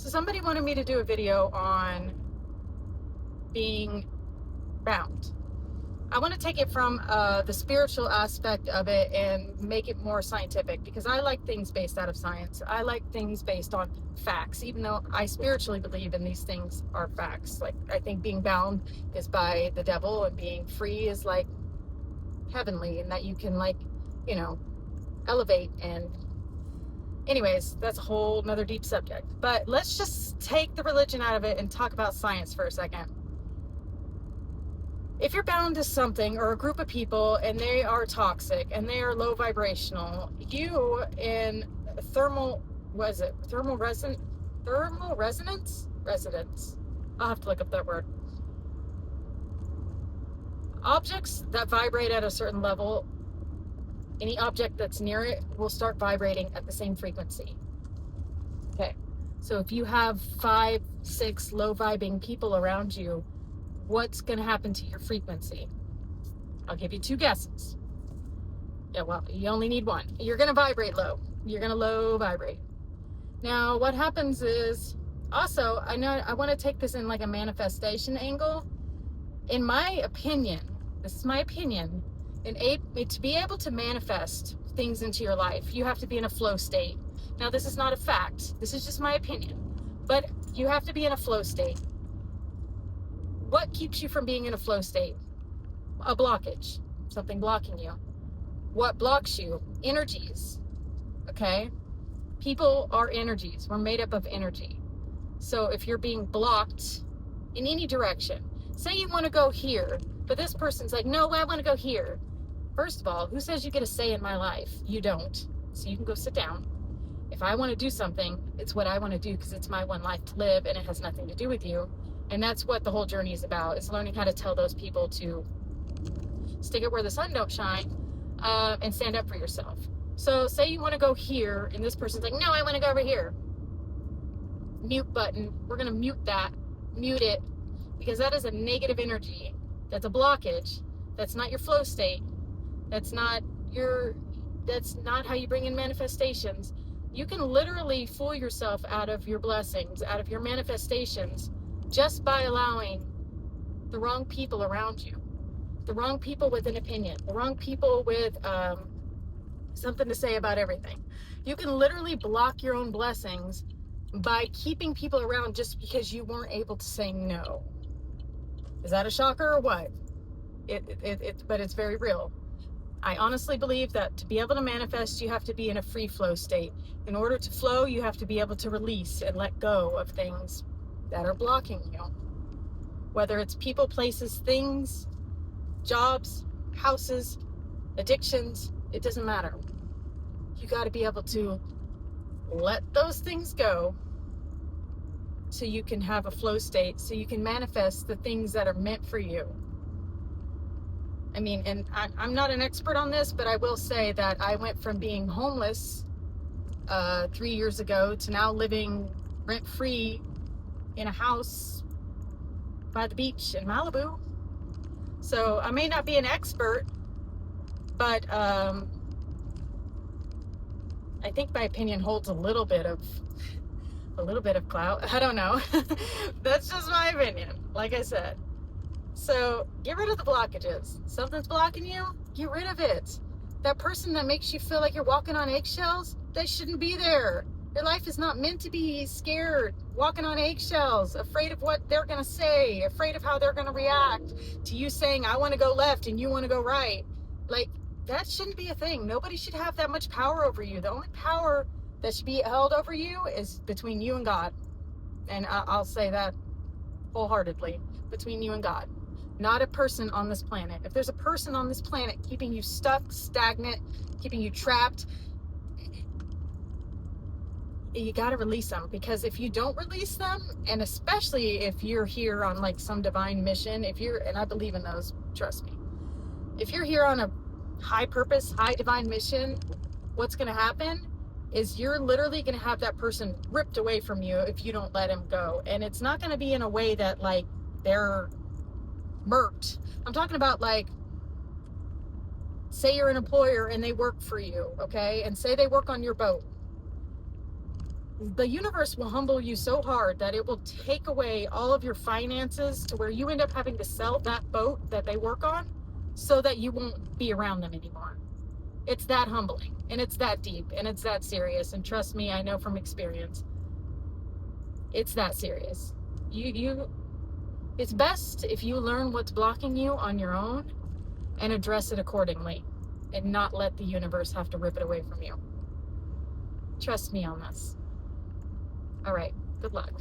So somebody wanted me to do a video on being bound. I want to take it from the spiritual aspect of it and make it more scientific, because I like things based out of science. I like things based on facts, even though I spiritually believe in these things are facts. Like, I think being bound is by the devil and being free is like heavenly, and that you can, like, elevate. And anyways, that's a whole nother deep subject. But let's just take the religion out of it and talk about science for a second. If you're bound to something or a group of people and they are toxic and they are low vibrational, you in thermal resonance, I'll have to look up that word. Objects that vibrate at a certain level, any object that's near it will start vibrating at the same frequency. Okay, so if you have 5, 6 low vibing people around you, what's going to happen to your frequency? I'll give you 2 guesses. Yeah, well, you only need one. You're going to vibrate low. You're going to low vibrate. Now, what happens is, also, I want to take this in like a manifestation angle. In my opinion, this is my opinion, to be able to manifest things into your life, you have to be in a flow state. Now, this is not a fact. This is just my opinion. But you have to be in a flow state. What keeps you from being in a flow state? A blockage, something blocking you. What blocks you? Energies. Okay? People are energies. We're made up of energy. So if you're being blocked in any direction, say you want to go here, but this person's like, no, I want to go here. First of all, who says you get a say in my life? You don't. So you can go sit down. If I want to do something, it's what I want to do, because it's my one life to live and it has nothing to do with you. And that's what the whole journey is about, is learning how to tell those people to stick it where the sun don't shine, and stand up for yourself. So say you want to go here and this person's like, no, I want to go over here. Mute button. We're going to mute that. Mute it, because that is a negative energy. That's a blockage. That's not your flow state. That's not how you bring in manifestations. You can literally fool yourself out of your blessings, out of your manifestations, just by allowing the wrong people around you, the wrong people with an opinion, the wrong people with something to say about everything. You can literally block your own blessings by keeping people around just because you weren't able to say no. Is that a shocker or what? But it's very real. I honestly believe that to be able to manifest, you have to be in a free flow state. In order to flow, you have to be able to release and let go of things that are blocking you. Whether it's people, places, things, jobs, houses, addictions, it doesn't matter. You got to be able to let those things go so you can have a flow state, so you can manifest the things that are meant for you. I mean, and I'm not an expert on this, but I will say that I went from being homeless 3 years ago to now living rent-free in a house by the beach in Malibu. So I may not be an expert, but I think my opinion holds a little bit of clout. I don't know. That's just my opinion, like I said. So get rid of the blockages. Something's blocking you, get rid of it. That person that makes you feel like you're walking on eggshells, they shouldn't be there. Your life is not meant to be scared, walking on eggshells, afraid of what they're going to say, afraid of how they're going to react to you saying, I want to go left and you want to go right. Like, that shouldn't be a thing. Nobody should have that much power over you. The only power that should be held over you is between you and God. And I'll say that wholeheartedly, between you and God. Not a person on this planet. If there's a person on this planet keeping you stuck, stagnant, keeping you trapped, you got to release them. Because if you don't release them, and especially if you're here on like some divine mission, and I believe in those, trust me. If you're here on a high purpose, high divine mission, what's going to happen is you're literally going to have that person ripped away from you if you don't let him go. And it's not going to be in a way that like they're murked. I'm talking about, like, say you're an employer and they work for you, okay? And say they work on your boat. the universe will humble you so hard that it will take away all of your finances to where you end up having to sell that boat that they work on so that you won't be around them anymore. It's that humbling, and it's that deep, and it's that serious. And trust me, I know from experience, it's that serious. It's best if you learn what's blocking you on your own and address it accordingly, and not let the universe have to rip it away from you. Trust me on this. All right, good luck.